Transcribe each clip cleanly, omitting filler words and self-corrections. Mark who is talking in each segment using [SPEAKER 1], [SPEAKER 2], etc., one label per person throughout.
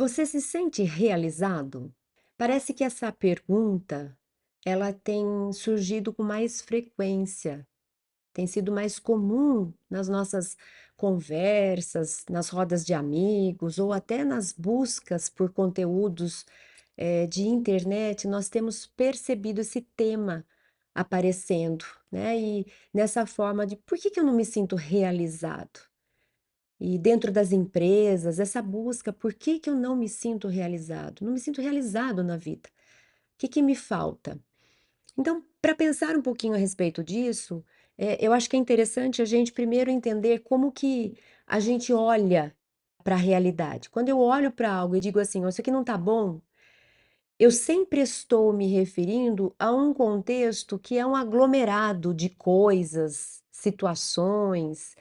[SPEAKER 1] Você se sente realizado? Parece que essa pergunta, ela tem surgido com mais frequência, tem sido mais comum nas nossas conversas, nas rodas de amigos ou até nas buscas por conteúdos, de internet, nós temos percebido esse tema aparecendo, né, e nessa forma de: "Por que que eu não me sinto realizado?". E dentro das empresas, essa busca, por que que eu não me sinto realizado? Não me sinto realizado na vida. O que que me falta? Então, para pensar um pouquinho a respeito disso, eu acho que é interessante a gente primeiro entender como que a gente olha para a realidade. Quando eu olho para algo e digo assim: "Ó, isso aqui não está bom", eu sempre estou me referindo a um contexto que é um aglomerado de coisas, situações,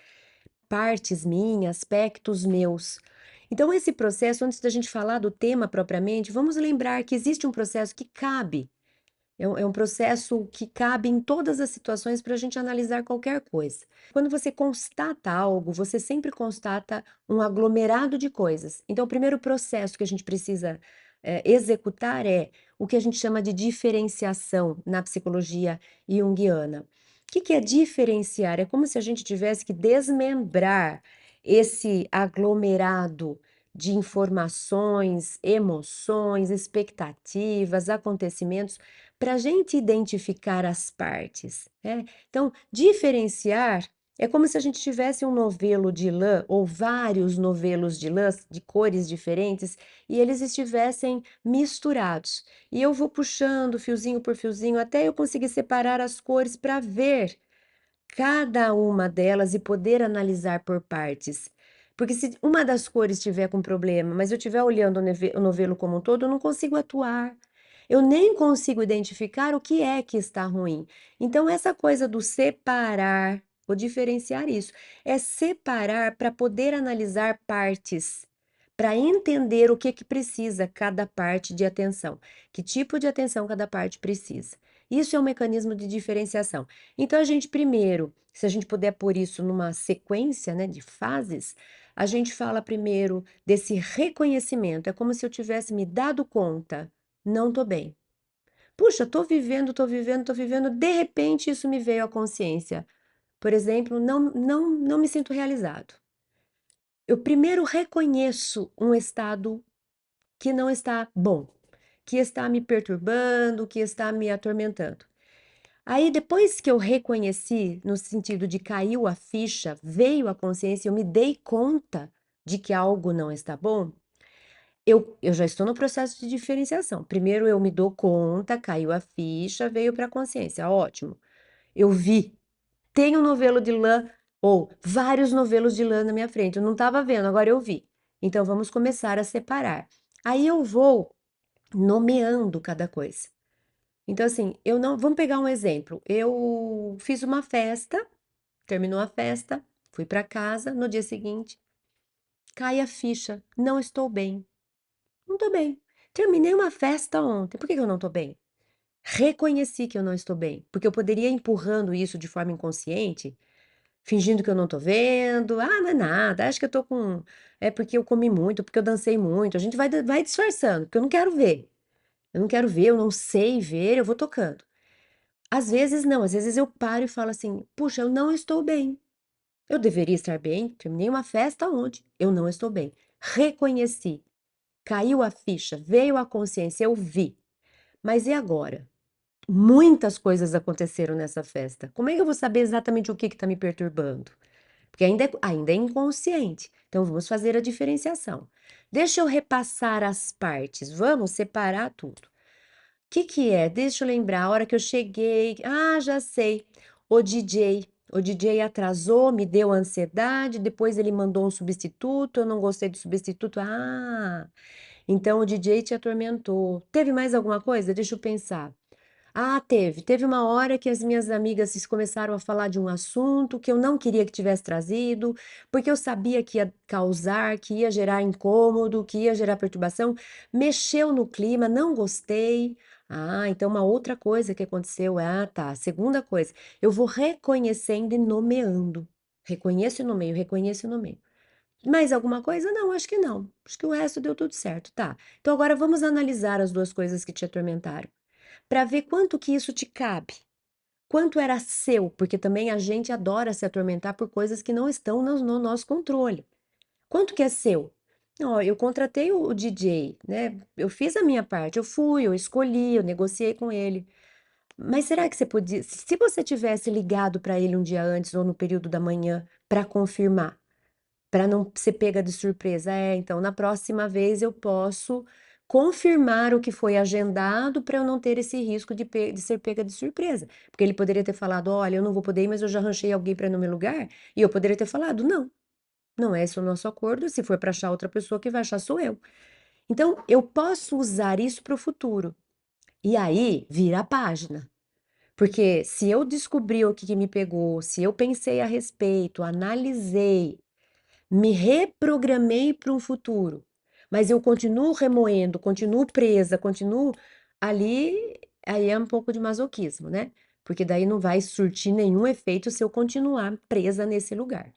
[SPEAKER 1] partes minhas, aspectos meus. Então, esse processo, antes da gente falar do tema propriamente, vamos lembrar que existe um processo que cabe. É um processo que cabe em todas as situações para a gente analisar qualquer coisa. Quando você constata algo, você sempre constata um aglomerado de coisas. Então, o primeiro processo que a gente precisa executar é o que a gente chama de diferenciação na psicologia junguiana. O que que é diferenciar? É como se a gente tivesse que desmembrar esse aglomerado de informações, emoções, expectativas, acontecimentos para a gente identificar as partes, né. Então, diferenciar é como se a gente tivesse um novelo de lã ou vários novelos de lã de cores diferentes e eles estivessem misturados. E eu vou puxando fiozinho por fiozinho até eu conseguir separar as cores para ver cada uma delas e poder analisar por partes. Porque se uma das cores estiver com problema, mas eu estiver olhando o novelo como um todo, eu não consigo atuar. Eu nem consigo identificar o que é que está ruim. Então, essa coisa do separar, vou diferenciar isso, é separar para poder analisar partes, para entender o que que precisa cada parte de atenção, que tipo de atenção cada parte precisa. Isso é um mecanismo de diferenciação. Então a gente primeiro, se a gente puder pôr isso numa sequência, né, de fases, a gente fala primeiro desse reconhecimento, é como se eu tivesse me dado conta, não tô bem. Puxa, tô vivendo, tô vivendo, de repente isso me veio à consciência. Por exemplo, não me sinto realizado. Eu primeiro reconheço um estado que não está bom, que está me perturbando, que está me atormentando. Aí depois que eu reconheci, no sentido de caiu a ficha, veio a consciência, eu me dei conta de que algo não está bom, eu já estou no processo de diferenciação. Primeiro eu me dou conta, caiu a ficha, veio para a consciência, ótimo. Eu vi, tem um novelo de lã ou vários novelos de lã na minha frente, eu não estava vendo, agora eu vi. Então vamos começar a separar. Aí eu vou nomeando cada coisa. Então, assim, eu não vamos pegar um exemplo, eu fiz uma festa, terminou a festa, fui para casa, no dia seguinte, cai a ficha, não estou bem, não estou bem. Terminei uma festa ontem, por que que eu não estou bem? Reconheci que eu não estou bem, porque eu poderia ir empurrando isso de forma inconsciente, fingindo que eu não estou vendo, "Ah, não é nada, acho que eu estou com é porque eu comi muito, porque eu dancei muito", a gente vai disfarçando, porque eu não quero ver, eu não quero ver, eu não sei ver, eu vou tocando. Às vezes não, às vezes eu paro e falo assim: "Puxa, eu não estou bem. Eu deveria estar bem, terminei uma festa ontem, eu não estou bem". Reconheci, caiu a ficha, veio a consciência, eu vi. Mas e agora? Muitas coisas aconteceram nessa festa. Como é que eu vou saber exatamente o que está me perturbando? Porque ainda é inconsciente. Então vamos fazer a diferenciação. Deixa eu repassar as partes, vamos separar tudo. Que é? Deixa eu lembrar, a hora que eu cheguei, já sei, o DJ. O DJ atrasou, me deu ansiedade, depois ele mandou um substituto, eu não gostei do substituto. Então o DJ te atormentou. Teve mais alguma coisa? Deixa eu pensar. Teve. Teve uma hora que as minhas amigas começaram a falar de um assunto que eu não queria que tivesse trazido, porque eu sabia que ia causar, que ia gerar incômodo, que ia gerar perturbação. Mexeu no clima, não gostei. Então uma outra coisa que aconteceu. Tá. Segunda coisa, eu vou reconhecendo e nomeando. Reconheço e nomeio, reconheço e nomeio. Mais alguma coisa? Não, acho que não. Acho que o resto deu tudo certo, tá. Então agora vamos analisar as 2 coisas que te atormentaram, para ver quanto que isso te cabe, quanto era seu, porque também a gente adora se atormentar por coisas que não estão no nosso controle. Quanto que é seu? Ó, eu contratei o DJ, né, eu fiz a minha parte, eu fui, eu escolhi, eu negociei com ele. Mas será que você podia se você tivesse ligado para ele um dia antes ou no período da manhã para confirmar, para não ser pega de surpresa: "É, então na próxima vez eu posso confirmar o que foi agendado para eu não ter esse risco de ser pega de surpresa". Porque ele poderia ter falado: "Olha, eu não vou poder ir, mas eu já arranjei alguém para ir no meu lugar", e eu poderia ter falado: "Não, não é esse o nosso acordo, se for para achar outra pessoa, quem vai achar sou eu". Então eu posso usar isso para o futuro. E aí, vira a página. Porque se eu descobri o que que me pegou, se eu pensei a respeito, analisei, me reprogramei para um futuro, mas eu continuo remoendo, continuo presa, continuo ali, aí é um pouco de masoquismo, né? Porque daí não vai surtir nenhum efeito se eu continuar presa nesse lugar.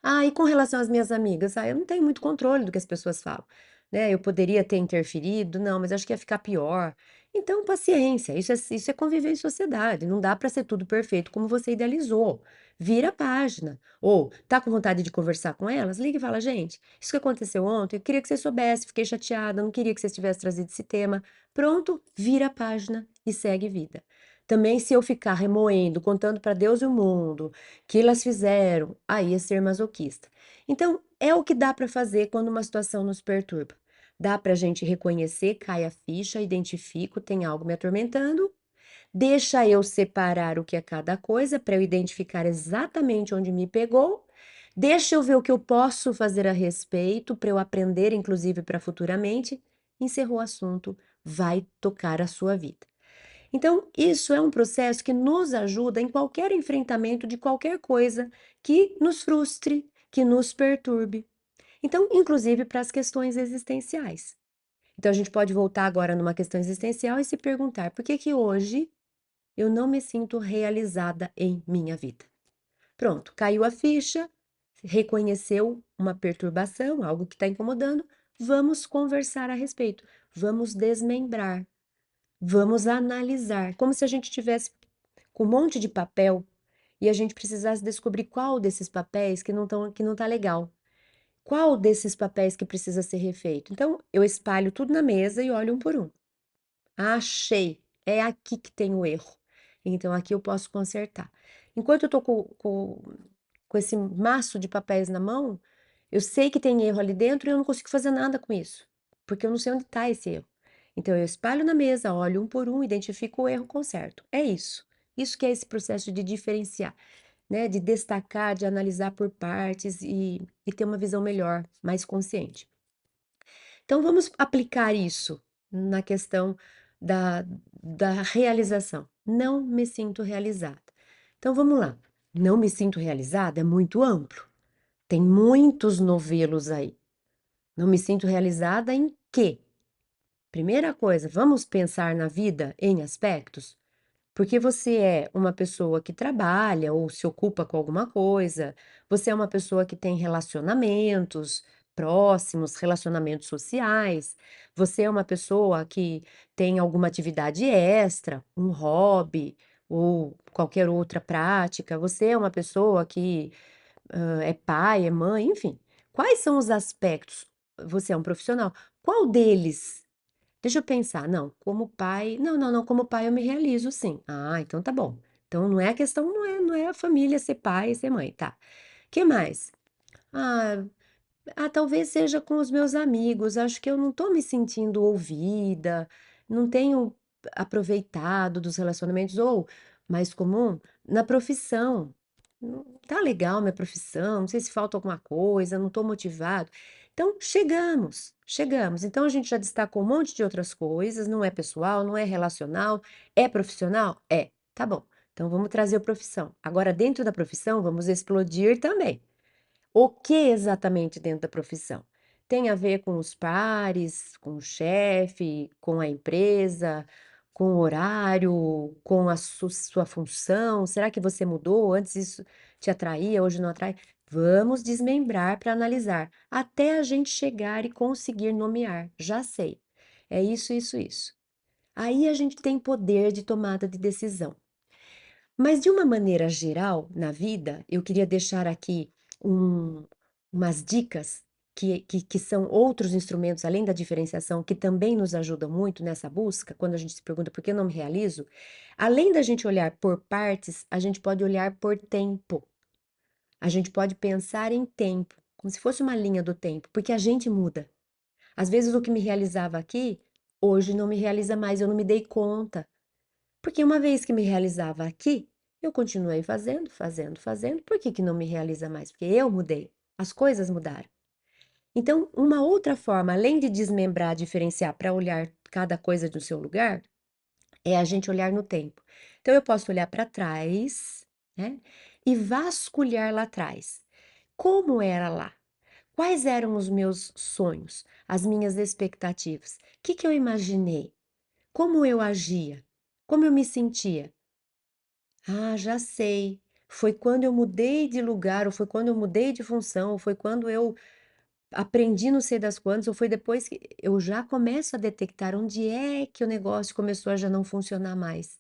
[SPEAKER 1] Ah, e com relação às minhas amigas? Ah, eu não tenho muito controle do que as pessoas falam, né? Eu poderia ter interferido, não, mas acho que ia ficar pior. Então, paciência, isso é conviver em sociedade, não dá para ser tudo perfeito como você idealizou. Vira a página. Ou, tá com vontade de conversar com elas? Liga e fala, gente, isso que aconteceu ontem, eu queria que você soubesse, fiquei chateada, não queria que você tivesse trazido esse tema. Pronto, vira a página e segue vida. Também, se eu ficar remoendo, contando para Deus e o mundo, que elas fizeram, aí é ser masoquista. Então, é o que dá para fazer quando uma situação nos perturba. Dá para a gente reconhecer, cai a ficha, identifico, tem algo me atormentando, deixa eu separar o que é cada coisa para eu identificar exatamente onde me pegou, deixa eu ver o que eu posso fazer a respeito para eu aprender, inclusive para futuramente. Encerrou o assunto, vai tocar a sua vida. Então, isso é um processo que nos ajuda em qualquer enfrentamento de qualquer coisa que nos frustre, que nos perturbe. Então, inclusive para as questões existenciais. Então, a gente pode voltar agora numa questão existencial e se perguntar: por que que hoje eu não me sinto realizada em minha vida? Pronto, caiu a ficha, reconheceu uma perturbação, algo que está incomodando, vamos conversar a respeito, vamos desmembrar, vamos analisar, como se a gente tivesse com um monte de papel e a gente precisasse descobrir qual desses papéis que não tá legal. Qual desses papéis que precisa ser refeito? Então, eu espalho tudo na mesa e olho um por um. Achei, é aqui que tem o erro. Então, aqui eu posso consertar. Enquanto eu tô com esse maço de papéis na mão, eu sei que tem erro ali dentro e eu não consigo fazer nada com isso, porque eu não sei onde está esse erro. Então, eu espalho na mesa, olho um por um, identifico o erro, conserto. É isso. Isso que é esse processo de diferenciar, né? De destacar, de analisar por partes e ter uma visão melhor, mais consciente. Então, vamos aplicar isso na questão da, da realização. Não me sinto realizada. Então, vamos lá. Não me sinto realizada é muito amplo. Tem muitos novelos aí. Não me sinto realizada em quê? Primeira coisa, vamos pensar na vida em aspectos? Porque você é uma pessoa que trabalha ou se ocupa com alguma coisa, você é uma pessoa que tem relacionamentos próximos, relacionamentos sociais, você é uma pessoa que tem alguma atividade extra, um hobby ou qualquer outra prática, você é uma pessoa que é pai, é mãe, enfim. Quais são os aspectos? Você é um profissional. Qual deles? Deixa eu pensar. Não, como pai. Não, não, não. Como pai eu me realizo, sim. Ah, então tá bom. Então não é a questão, não é a família ser pai e ser mãe, tá? Que mais? Ah, talvez seja com os meus amigos. Acho que eu não tô me sentindo ouvida, não tenho aproveitado dos relacionamentos, ou, mais comum, na profissão. Não tá legal minha profissão, não sei se falta alguma coisa, não tô motivado. Então, chegamos. Então, a gente já destacou um monte de outras coisas, não é pessoal, não é relacional, é profissional? É, tá bom. Então, vamos trazer a profissão. Agora, dentro da profissão, vamos explodir também. O que exatamente dentro da profissão? Tem a ver com os pares, com o chefe, com a empresa, com o horário, com a sua função? Será que você mudou? Antes isso te atraía, hoje não atrai. Vamos desmembrar para analisar, até a gente chegar e conseguir nomear. Já sei. É isso, isso, isso. Aí a gente tem poder de tomada de decisão. Mas de uma maneira geral, na vida, eu queria deixar aqui um- umas dicas que são outros instrumentos, além da diferenciação, que também nos ajudam muito nessa busca, quando a gente se pergunta por que eu não me realizo. Além da gente olhar por partes, a gente pode olhar por tempo. A gente pode pensar em tempo, como se fosse uma linha do tempo, porque a gente muda. Às vezes o que me realizava aqui, hoje não me realiza mais, eu não me dei conta. Porque uma vez que me realizava aqui, eu continuei fazendo, fazendo, fazendo. Por que que não me realiza mais? Porque eu mudei. As coisas mudaram. Então, uma outra forma, além de desmembrar, diferenciar para olhar cada coisa no seu lugar, é a gente olhar no tempo. Então, eu posso olhar para trás, né? E vasculhar lá atrás. Como era lá? Quais eram os meus sonhos, as minhas expectativas? O que que eu imaginei? Como eu agia? Como eu me sentia? Ah, já sei. Foi quando eu mudei de lugar, ou foi quando eu mudei de função, ou foi quando eu aprendi não sei das quantas, ou foi depois que eu já começo a detectar onde é que o negócio começou a já não funcionar mais.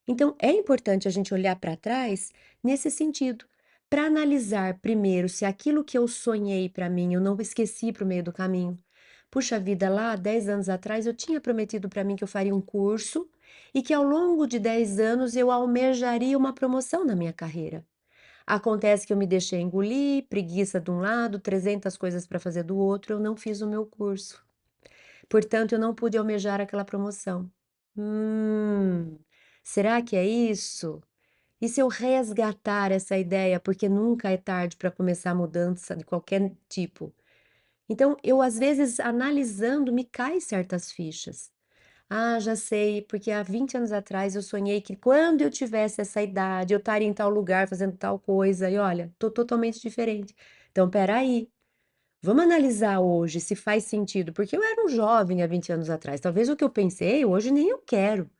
[SPEAKER 1] Então, é importante a gente olhar para trás nesse sentido, para analisar primeiro se aquilo que eu sonhei para mim eu não esqueci para o meio do caminho. Puxa vida, lá 10 anos atrás eu tinha prometido para mim que eu faria um curso e que ao longo de 10 anos eu almejaria uma promoção na minha carreira. Acontece que eu me deixei engolir, preguiça de um lado, 300 coisas para fazer do outro, eu não fiz o meu curso. Portanto, eu não pude almejar aquela promoção. Hum, será que é isso? E se eu resgatar essa ideia, porque nunca é tarde para começar a mudança de qualquer tipo? Então, eu às vezes analisando me cai certas fichas. Ah, já sei, porque há 20 anos atrás eu sonhei que quando eu tivesse essa idade, eu estaria em tal lugar fazendo tal coisa, e olha, tô totalmente diferente. Então, espera aí. Vamos analisar hoje se faz sentido, porque eu era um jovem há 20 anos atrás. Talvez o que eu pensei, hoje nem eu quero.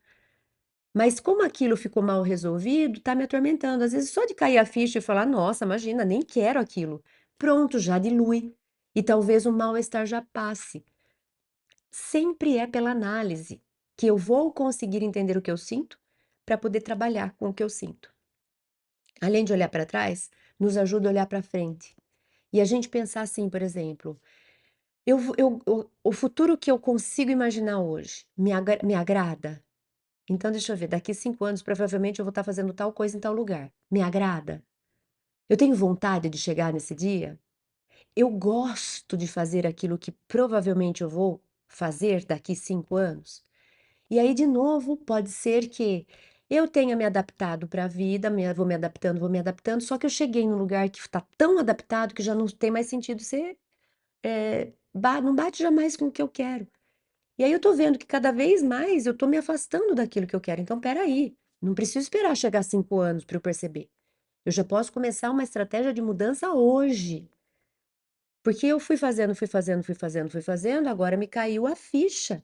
[SPEAKER 1] Mas como aquilo ficou mal resolvido, tá me atormentando. Às vezes só de cair a ficha e falar, nossa, imagina, nem quero aquilo. Pronto, já dilui. E talvez o mal-estar já passe. Sempre é pela análise que eu vou conseguir entender o que eu sinto para poder trabalhar com o que eu sinto. Além de olhar para trás, nos ajuda a olhar para frente. E a gente pensar assim, por exemplo, o futuro que eu consigo imaginar hoje me agrada? Então, deixa eu ver, daqui 5 anos, provavelmente eu vou estar fazendo tal coisa em tal lugar. Me agrada? Eu tenho vontade de chegar nesse dia? Eu gosto de fazer aquilo que provavelmente eu vou fazer daqui 5 anos? E aí, de novo, pode ser que eu tenha me adaptado para a vida, vou me adaptando, só que eu cheguei num lugar que está tão adaptado que já não tem mais sentido ser, não bate jamais com o que eu quero. E aí eu tô vendo que cada vez mais eu tô me afastando daquilo que eu quero. Então, espera aí, não preciso esperar chegar a 5 anos para eu perceber. Eu já posso começar uma estratégia de mudança hoje. Porque eu fui fazendo, fui fazendo, fui fazendo, fui fazendo, agora me caiu a ficha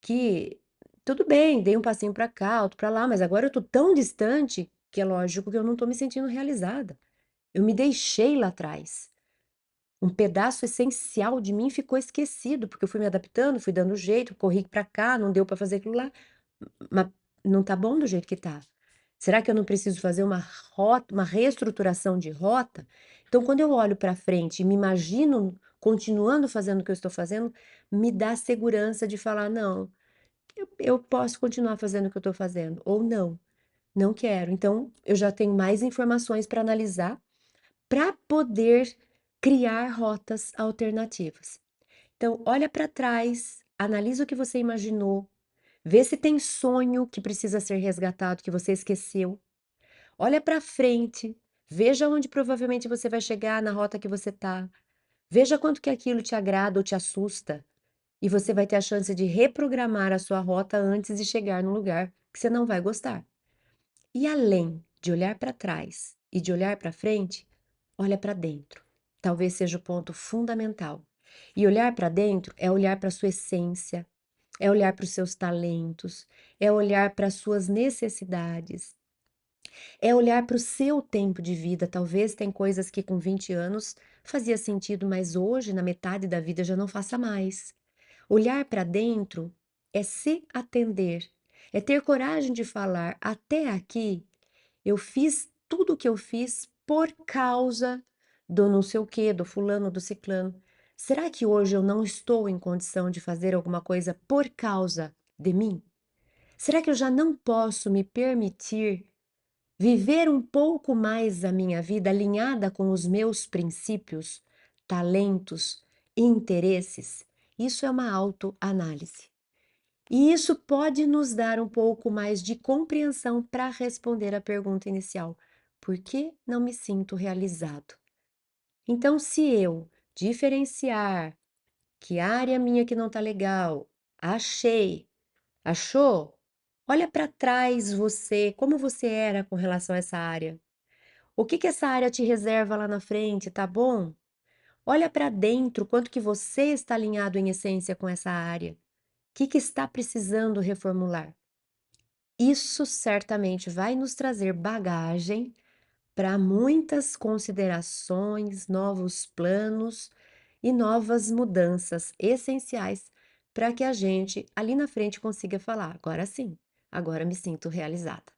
[SPEAKER 1] que tudo bem, dei um passinho para cá, outro para lá, mas agora eu tô tão distante que é lógico que eu não tô me sentindo realizada. Eu me deixei lá atrás. Um pedaço essencial de mim ficou esquecido, porque eu fui me adaptando, fui dando jeito, corri para cá, não deu para fazer aquilo lá. Mas não tá bom do jeito que tá. Será que eu não preciso fazer uma rota, uma reestruturação de rota? Então, quando eu olho para frente e me imagino continuando fazendo o que eu estou fazendo, me dá segurança de falar: não, eu posso continuar fazendo o que eu estou fazendo, ou não, não quero. Então, eu já tenho mais informações para analisar, para poder criar rotas alternativas. Então, olha para trás, analisa o que você imaginou, vê se tem sonho que precisa ser resgatado, que você esqueceu. Olha para frente, veja onde provavelmente você vai chegar na rota que você está. Veja quanto que aquilo te agrada ou te assusta. E você vai ter a chance de reprogramar a sua rota antes de chegar no lugar que você não vai gostar. E além de olhar para trás e de olhar para frente, olha para dentro. Talvez seja o ponto fundamental. E olhar para dentro é olhar para a sua essência, é olhar para os seus talentos, é olhar para as suas necessidades, É olhar para o seu tempo de vida, talvez tem coisas que com 20 anos fazia sentido, mas hoje, na metade da vida, já não faça mais. Olhar para dentro é se atender, é ter coragem de falar: até aqui eu fiz tudo o que eu fiz por causa do não sei o quê, do fulano, do ciclano. Será que hoje eu não estou em condição de fazer alguma coisa por causa de mim? Será que eu já não posso me permitir viver um pouco mais a minha vida alinhada com os meus princípios, talentos e interesses? Isso é uma autoanálise. E isso pode nos dar um pouco mais de compreensão para responder à pergunta inicial: por que não me sinto realizado? Então, se eu diferenciar que área minha que não está legal, achei, achou? Olha para trás você, como você era com relação a essa área. O que que essa área te reserva lá na frente, tá bom? Olha para dentro, quanto que você está alinhado em essência com essa área. O que que está precisando reformular? Isso certamente vai nos trazer bagagem para muitas considerações, novos planos e novas mudanças essenciais para que a gente ali na frente consiga falar: agora sim, agora me sinto realizada.